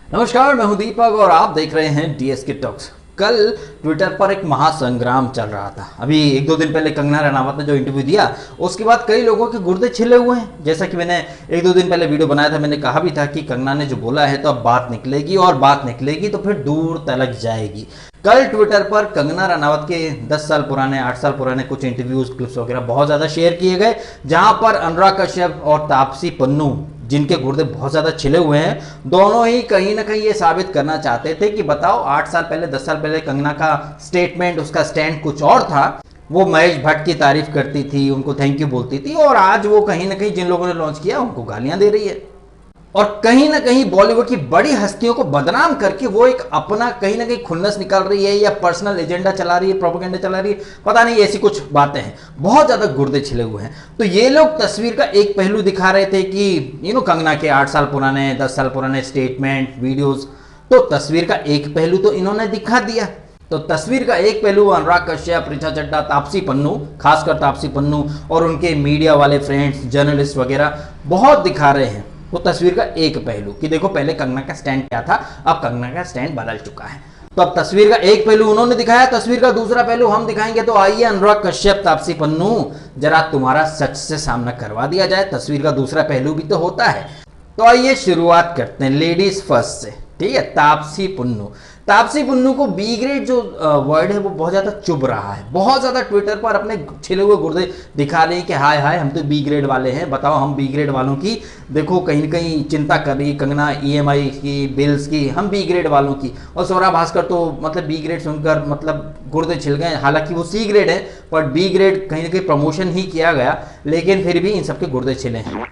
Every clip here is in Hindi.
नमस्कार, मैं हूं दीपक और आप देख रहे हैं डीएसके टॉक्स। कल ट्विटर पर एक महासंग्राम चल रहा था। अभी एक दो दिन पहले कंगना रनावत ने जो इंटरव्यू दिया उसके बाद कई लोगों के गुर्दे छिले हुए हैं। जैसा कि मैंने एक दो दिन पहले वीडियो बनाया था, मैंने कहा भी था कि कंगना ने जो बोला है तो अब बात निकलेगी और बात निकलेगी तो फिर दूर तलक जाएगी। कल ट्विटर पर कंगना रनावत के 10 साल पुराने 8 साल पुराने कुछ इंटरव्यूज क्लिप्स वगैरह बहुत ज़्यादा शेयर किए गए, जहां पर अनुराग कश्यप और तापसी पन्नू जिनके गुर्दे बहुत ज़्यादा छिले हुए हैं, दोनों ही कहीं ना कहीं ये साबित करना चाहते थे कि बताओ 8 साल पहले 10 साल पहले कंगना का स्टेटमेंट, उसका स्टैंड कुछ और था। वो महेश भट्ट की तारीफ करती थी, उनको थैंक यू बोलती थी, और आज वो कहीं ना कहीं जिन लोगों ने लॉन्च किया उनको गालियां दे रही है और कहीं ना कहीं बॉलीवुड की बड़ी हस्तियों को बदनाम करके वो एक अपना कहीं ना कहीं खुन्नस निकाल रही है या पर्सनल एजेंडा चला रही है, प्रोपेगेंडा चला रही है, पता नहीं, ऐसी कुछ बातें हैं। बहुत ज्यादा गुर्दे छिले हुए हैं। तो ये लोग तस्वीर का एक पहलू दिखा रहे थे कि कंगना के 8 साल पुराने 10 साल पुराने स्टेटमेंट वीडियोज, तो तस्वीर का एक पहलू तो इन्होंने दिखा दिया। तो तस्वीर का एक पहलू अनुराग कश्यप, ऋचा चड्ढा, तापसी पन्नू, खासकर तापसी पन्नू और उनके मीडिया वाले फ्रेंड्स, जर्नलिस्ट वगैरह बहुत दिखा रहे हैं। वो तस्वीर का एक पहलू कि देखो पहले कंगना का स्टैंड क्या था, अब कंगना का स्टैंड बदल चुका है। तो अब तस्वीर का एक पहलू उन्होंने दिखाया, तस्वीर का दूसरा पहलू हम दिखाएंगे। तो आइए अनुराग कश्यप, तापसी पन्नू, जरा तुम्हारा सच से सामना करवा दिया जाए। तस्वीर का दूसरा पहलू भी तो होता है। तो आइए शुरुआत करते हैं लेडीज फर्स्ट से, ठीक है। तापसी पन्नू को बी ग्रेड जो वर्ड है वो बहुत ज्यादा चुभ रहा है। बहुत ज्यादा ट्विटर पर अपने छिले हुए गुर्दे दिखा रहे हैं कि हाय हाय हम तो बी ग्रेड वाले हैं, बताओ हम बी ग्रेड वालों की देखो कहीं ना कहीं चिंता कर रही है कंगना, ईएमआई की, बिल्स की, हम बी ग्रेड वालों की। और स्वरा भास्कर तो मतलब बी ग्रेड सुनकर मतलब गुर्दे छिल गए। हालांकि वो सी ग्रेड है पर बी ग्रेड कहीं ना कहीं प्रमोशन ही किया गया, लेकिन फिर भी इन सबके गुर्दे छिले हैं।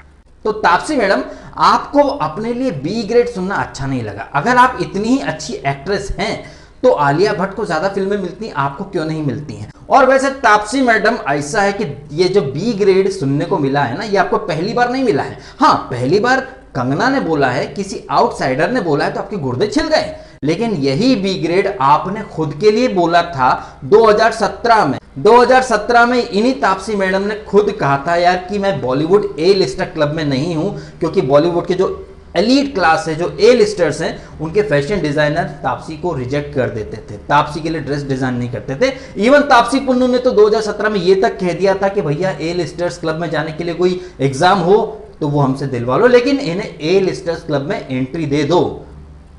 तो तापसी मैडम, आपको अपने लिए बी ग्रेड सुनना अच्छा नहीं लगा। अगर आप इतनी ही अच्छी एक्ट्रेस हैं तो आलिया भट्ट को ज्यादा फिल्में मिलती, आपको क्यों नहीं मिलती हैं? और वैसे तापसी मैडम, ऐसा है कि ये जो बी ग्रेड सुनने को मिला है ना, ये आपको पहली बार नहीं मिला है। हाँ, पहली बार कंगना ने बोला है, किसी आउटसाइडर ने बोला है तो आपके गुर्दे छिल गए, लेकिन यही बी ग्रेड आपने खुद के लिए बोला था 2017 में। 2017 में इन्हीं तापसी मैडम ने खुद कहा था यार कि मैं बॉलीवुड ए लिस्टर क्लब में नहीं हूं, क्योंकि बॉलीवुड के जो एलीट क्लास है, जो ए लिस्टर्स हैं, उनके फैशन डिजाइनर तापसी को रिजेक्ट कर देते थे, तापसी के लिए ड्रेस डिजाइन नहीं करते थे। इवन तापसी पन्नू ने तो 2017 में यह तक कह दिया था कि भैया ए लिस्टर्स क्लब में जाने के लिए कोई एग्जाम हो तो वो हमसे दिलवा लो, लेकिन इन्हें ए लिस्टर्स क्लब में एंट्री दे दो।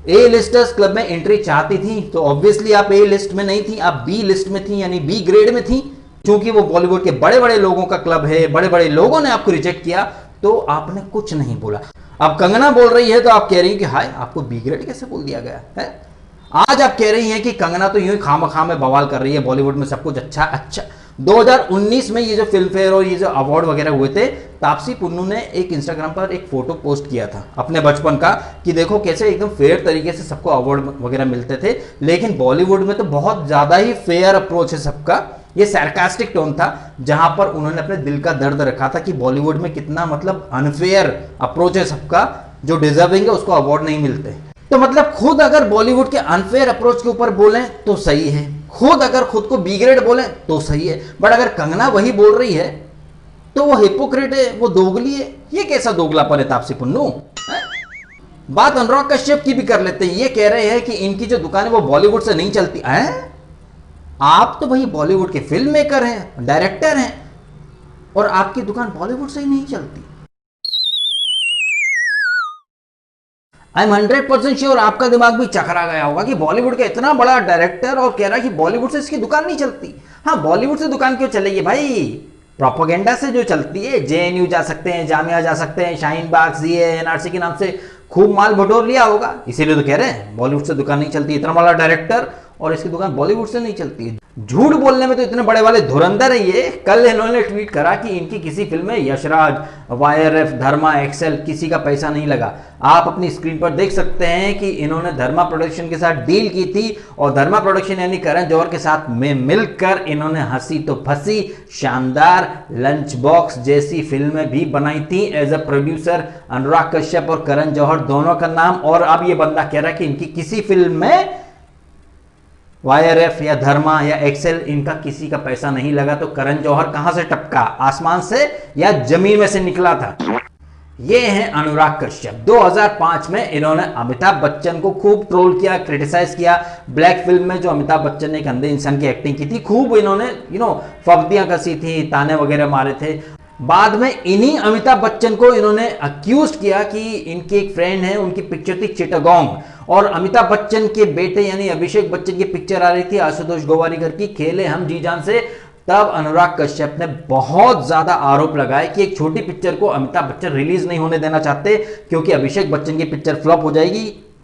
ए लिस्टर्स क्लब में एंट्री चाहती थी तो ऑब्वियसली आप ए लिस्ट में नहीं थी, आप बी लिस्ट में थी, यानी बी ग्रेड में थी। क्योंकि वो बॉलीवुड के बड़े बड़े लोगों का क्लब है, बड़े बड़े लोगों ने आपको रिजेक्ट किया तो आपने कुछ नहीं बोला। अब कंगना बोल रही है तो आप कह रही हैं कि हाय आपको बी ग्रेड कैसे बोल दिया गया है। आज आप कह रही हैं कि कंगना तो यूं ही खामखा में बवाल कर रही है, बॉलीवुड में सब कुछ अच्छा। 2019 में ये जो फिल्म फेयर और ये जो अवार्ड वगैरह हुए थे, तापसी पन्नू ने एक इंस्टाग्राम पर एक फोटो पोस्ट किया था अपने बचपन का कि देखो कैसे एकदम फेयर तरीके से सबको अवार्ड वगैरह मिलते थे, लेकिन बॉलीवुड में तो बहुत ज्यादा ही फेयर अप्रोच है सबका। ये सैरकास्टिक टोन था जहां पर उन्होंने अपने दिल का दर्द रखा था कि बॉलीवुड में कितना मतलब अनफेयर अप्रोच है सबका, जो डिजर्विंग है उसको अवार्ड नहीं मिलते। तो मतलब खुद अगर बॉलीवुड के अनफेयर अप्रोच के ऊपर बोलें तो सही है, खुद अगर खुद को बी ग्रेड बोलें तो सही है, बट अगर कंगना वही बोल रही है तो वो हिपोक्रेट है, वो दोगली है। ये कैसा दोगलापन है तापसी पन्नू? बात अनुराग कश्यप की भी कर लेते हैं। ये कह रहे हैं कि इनकी जो दुकान है वो बॉलीवुड से नहीं चलती है। आप तो भाई बॉलीवुड के फिल्म मेकर हैं, डायरेक्टर हैं, और आपकी दुकान बॉलीवुड से ही नहीं चलती। आई एम 100% श्योर आपका दिमाग भी चकरा गया होगा कि बॉलीवुड का इतना बड़ा डायरेक्टर और कह रहा है कि बॉलीवुड से इसकी दुकान नहीं चलती। हाँ, बॉलीवुड से दुकान क्यों चलेगी भाई? प्रोपोगेंडा से जो चलती है, जेएनयू जा सकते हैं, जामिया जा सकते हैं, शाहीन बाग, सीए, एनआरसी के नाम से खूब माल बटोर लिया होगा, इसीलिए तो कह रहे हैं बॉलीवुड से दुकान नहीं चलती। इतना बड़ा डायरेक्टर और इसकी दुकान बॉलीवुड से नहीं चलती है। झूठ बोलने में तो इतने बड़े वाले धुरंधर है ये। कल इन्होंने ट्वीट करा कि इनकी किसी फिल्म में यशराज, वाईआरएफ, धर्मा, एक्सेल किसी का पैसा नहीं लगा। आप अपनी स्क्रीन पर देख सकते हैं कि इन्होंने धर्मा प्रोडक्शन के साथ डील की थी, और धर्मा प्रोडक्शन यानी करण जौहर के साथ में मिलकर इन्होंने हंसी तो फंसी, शानदार, लंच बॉक्स जैसी फिल्में भी बनाई थी as a producer. Anurag Kashyap और करण जौहर दोनों का नाम, और अब ये बंदा कह रहा है कि इनकी किसी फिल्म में वाईआरएफ या धर्मा या एक्सेल इनका किसी का पैसा नहीं लगा। तो करण जौहर कहां से टपका? आसमान से या जमीन में से निकला था? ये हैं अनुराग कश्यप। 2005 में इन्होंने अमिताभ बच्चन को खूब ट्रोल किया, क्रिटिसाइज किया। ब्लैक फिल्म में जो अमिताभ बच्चन ने एक अंधे इंसान की एक्टिंग की थी, खूब इन्होंने फब्तियां कसी थी, ताने वगैरह मारे थे। बाद में इन्हीं अमिताभ बच्चन को इन्होंने अक्यूज किया कि इनकी एक फ्रेंड है, उनकी पिक्चर थी चिटागोंग, और अमिताभ बच्चन के बेटे यानी अभिषेक बच्चन की पिक्चर आ रही थी आशुतोष गोवारिकर की, खेले हम जी जान से। तब अनुराग कश्यप ने बहुत ज्यादा आरोप लगाए कि एक छोटी पिक्चर को अमिताभ बच्चन रिलीज नहीं होने देना चाहते, क्योंकि अभिषेक बच्चन की पिक्चर फ्लॉप हो जाएगी,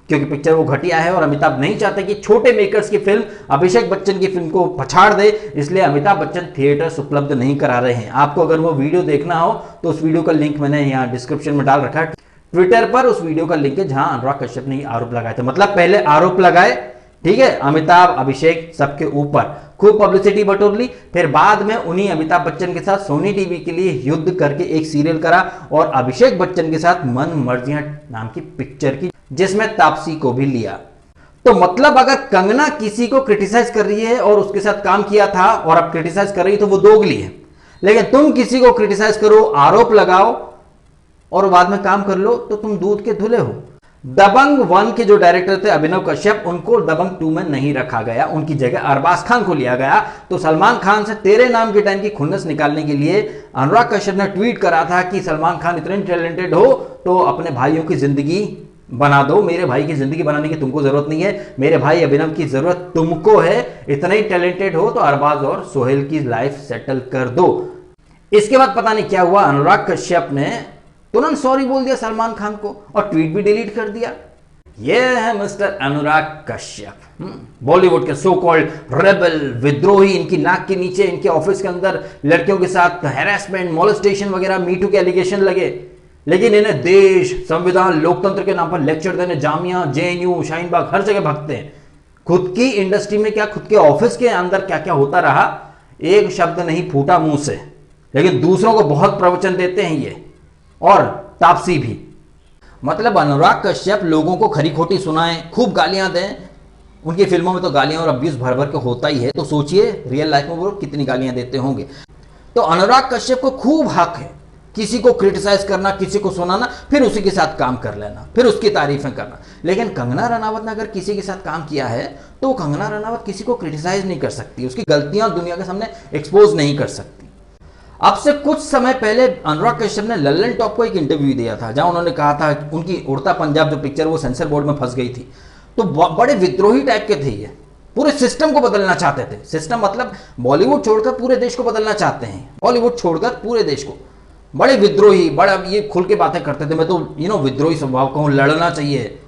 क्योंकि पिक्चर वो घटिया है और अमिताभ नहीं चाहते कि छोटे मेकर्स की फिल्म अभिषेक बच्चन की फिल्म को पछाड़ दे, इसलिए अमिताभ बच्चन थिएटर्स उपलब्ध नहीं करा रहे हैं। आपको अगर वो वीडियो देखना हो तो उस वीडियो का लिंक मैंने यहाँ डिस्क्रिप्शन में डाल रखा है, ट्विटर पर उस वीडियो का लिंक है जहां अनुराग कश्यप ने आरोप लगाए थे। मतलब पहले आरोप लगाए, ठीक है, अमिताभ अभिषेक सबके ऊपर, खूब पब्लिसिटी बटोर ली, फिर बाद में उन्हीं अमिताभ बच्चन के साथ सोनी टीवी के लिए युद्ध करके एक सीरियल करा और अभिषेक बच्चन के साथ मन मर्जियां नाम की पिक्चर की, जिसमें तापसी को भी लिया। तो मतलब अगर कंगना किसी को क्रिटिसाइज कर रही है और उसके साथ काम किया था और अब क्रिटिसाइज कर रही है तो वो दोगली है, लेकिन तुम किसी को क्रिटिसाइज करो, आरोप लगाओ और बाद में काम कर लो तो तुम दूध के धुले हो। दबंग 1 के जो डायरेक्टर थे अभिनव कश्यप, उनको दबंग 2 में नहीं रखा गया, उनकी जगह अरबाज खान को लिया गया। तो सलमान खान से तेरे नाम के टाइम की खुन्नस निकालने के लिए अनुराग कश्यप ने ट्वीट करा था कि सलमान खान इतने टैलेंटेड हो तो अपने भाइयों की जिंदगी बना दो, मेरे भाई की जिंदगी बनाने की तुमको जरूरत नहीं है, मेरे भाई अभिनव की जरूरत तुमको है, इतना ही टैलेंटेड हो तो अरबाज और सोहेल की लाइफ सेटल कर दो। इसके बाद पता नहीं क्या हुआ, अनुराग कश्यप ने तुरंत सॉरी बोल दिया सलमान खान को और ट्वीट भी डिलीट कर दिया। यह है मिस्टर अनुराग कश्यप, बॉलीवुड के सो कॉल्ड रेबल, विद्रोही। इनकी नाक के नीचे इनके ऑफिस के अंदर लड़कियों के साथ हैरेसमेंट, मोलेस्टेशन वगैरह, मीटू के एलिगेशन लगे, लेकिन इन्हें देश, संविधान, लोकतंत्र के नाम पर लेक्चर देने जामिया, जेएनयू, शाहीन बाग हर जगह भागते हैं। खुद की इंडस्ट्री में क्या, खुद के ऑफिस के अंदर क्या क्या होता रहा, एक शब्द नहीं फूटा मुंह से, लेकिन दूसरों को बहुत प्रवचन देते हैं ये, और तापसी भी। मतलब अनुराग कश्यप लोगों को खरी खोटी सुनाएं, खूब गालियां दें। उनकी फिल्मों में तो गालियां और अब्यूज भर भर के होता ही है, तो सोचिए रियल लाइफ में वो कितनी गालियां देते होंगे। तो अनुराग कश्यप को खूब हक है किसी को क्रिटिसाइज करना, किसी को सुनाना, फिर उसी के साथ काम कर लेना, फिर उसकी तारीफें करना। लेकिन कंगना रनावत ने अगर किसी के साथ काम किया है तो कंगना रनावत किसी को क्रिटिसाइज नहीं कर सकती, उसकी गलतियां दुनिया के सामने एक्सपोज नहीं कर सकती। अब से कुछ समय पहले अनुराग कश्यप ने लल्लन टॉप को एक इंटरव्यू दिया था, जहां उन्होंने कहा था कि उनकी उड़ता पंजाब जो पिक्चर वो सेंसर बोर्ड में फंस गई थी। तो बड़े विद्रोही टाइप के थे ये, पूरे सिस्टम को बदलना चाहते थे। सिस्टम मतलब बॉलीवुड छोड़कर पूरे देश को बदलना चाहते हैं, बॉलीवुड छोड़कर पूरे देश को। बड़े विद्रोही, बड़ा ये खुल के बातें करते थे, मैं तो विद्रोही स्वभाव का हूं, लड़ना चाहिए।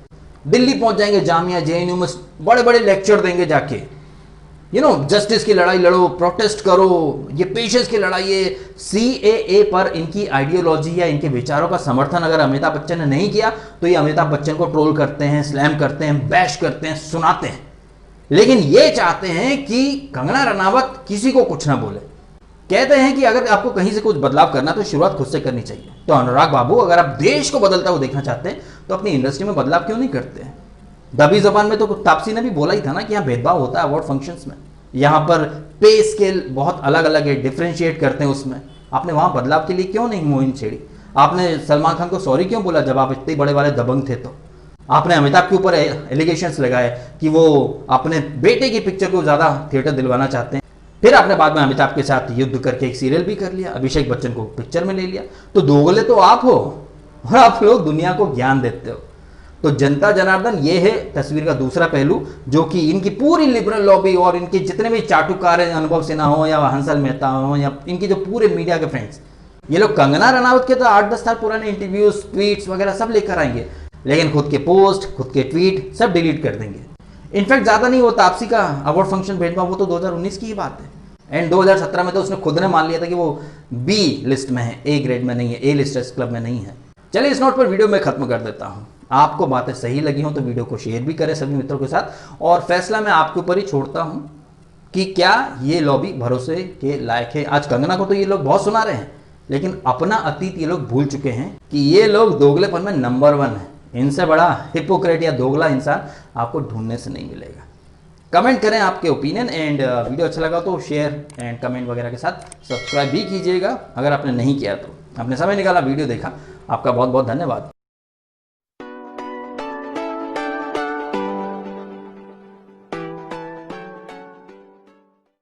दिल्ली पहुंच जाएंगे, जामिया जेएनयू में बड़े बड़े लेक्चर देंगे जाके, जस्टिस की लड़ाई लड़ो, प्रोटेस्ट करो, ये पेशेंस की लड़ाई है। सीएए पर इनकी आइडियोलॉजी या इनके विचारों का समर्थन अगर अमिताभ बच्चन ने नहीं किया तो ये अमिताभ बच्चन को ट्रोल करते हैं, स्लैम करते हैं, बैश करते हैं, सुनाते हैं। लेकिन ये चाहते हैं कि कंगना रनावत किसी को कुछ ना बोले। कहते हैं कि अगर आपको कहीं से कुछ बदलाव करना तो शुरुआत खुद से करनी चाहिए। तो अनुराग बाबू, अगर आप देश को बदलता हुआ देखना चाहते हैं तो अपनी इंडस्ट्री में बदलाव क्यों नहीं करते हैं? दबी जबान में तो तापसी ने भी बोला ही था ना कि यहाँ भेदभाव होता है अवार्ड फंक्शंस में, यहाँ पर पे स्केल बहुत अलग अलग है, डिफ्रेंशिएट करते हैं उसमें। आपने वहाँ बदलाव के लिए क्यों नहीं मुहिम छेड़ी? आपने सलमान खान को सॉरी क्यों बोला जब आप इतने बड़े वाले दबंग थे? तो आपने अमिताभ के ऊपर एलिगेशंस लगाए कि वो अपने बेटे की पिक्चर को ज़्यादा थिएटर दिलवाना चाहते हैं। फिर आपने बाद में अमिताभ के साथ युद्ध करके एक सीरियल भी कर लिया, अभिषेक बच्चन को पिक्चर में ले लिया। तो दोगले तो आप हो और आप लोग दुनिया को ज्ञान देते हो। तो जनता जनार्दन, ये है तस्वीर का दूसरा पहलू, जो कि इनकी पूरी लिबरल लॉबी और इनके जितने भी चाटुकार हैं, अनुभव सिन्हा हो या हंसल मेहता हो या इनके जो पूरे मीडिया के फ्रेंड्स, ये लोग कंगना रनावत के तो 8-10 साल पुराने इंटरव्यूज, ट्वीट्स वगैरह सब लेकर आएंगे, लेकिन खुद के पोस्ट, खुद के ट्वीट सब डिलीट कर देंगे। इनफैक्ट ज़्यादा नहीं, वो तापसी का अवार्ड फंक्शन भेदभाव वो तो 2019 की ही बात है। एंड 2017 में तो उसने खुद ने मान लिया था कि वो बी लिस्ट में है, ए ग्रेड में नहीं है, ए लिस्टर्स क्लब में नहीं है। चलिए इस नोट पर वीडियो में खत्म कर देता हूँ। आपको बातें सही लगी हो तो वीडियो को शेयर भी करें सभी मित्रों के साथ, और फैसला मैं आपके ऊपर ही छोड़ता हूं कि क्या ये लॉबी भरोसे के लायक है। आज कंगना को तो ये लोग बहुत सुना रहे हैं, लेकिन अपना अतीत ये लोग भूल चुके हैं कि ये लोग दोगलेपन में नंबर 1 है। इनसे बड़ा हिपोक्रेट या दोगला इंसान आपको ढूंढने से नहीं मिलेगा। कमेंट करें आपके ओपिनियन, एंड वीडियो अच्छा लगा तो शेयर एंड कमेंट वगैरह के साथ सब्सक्राइब भी कीजिएगा अगर आपने नहीं किया तो। आपने समय निकाला, वीडियो देखा, आपका बहुत बहुत धन्यवाद।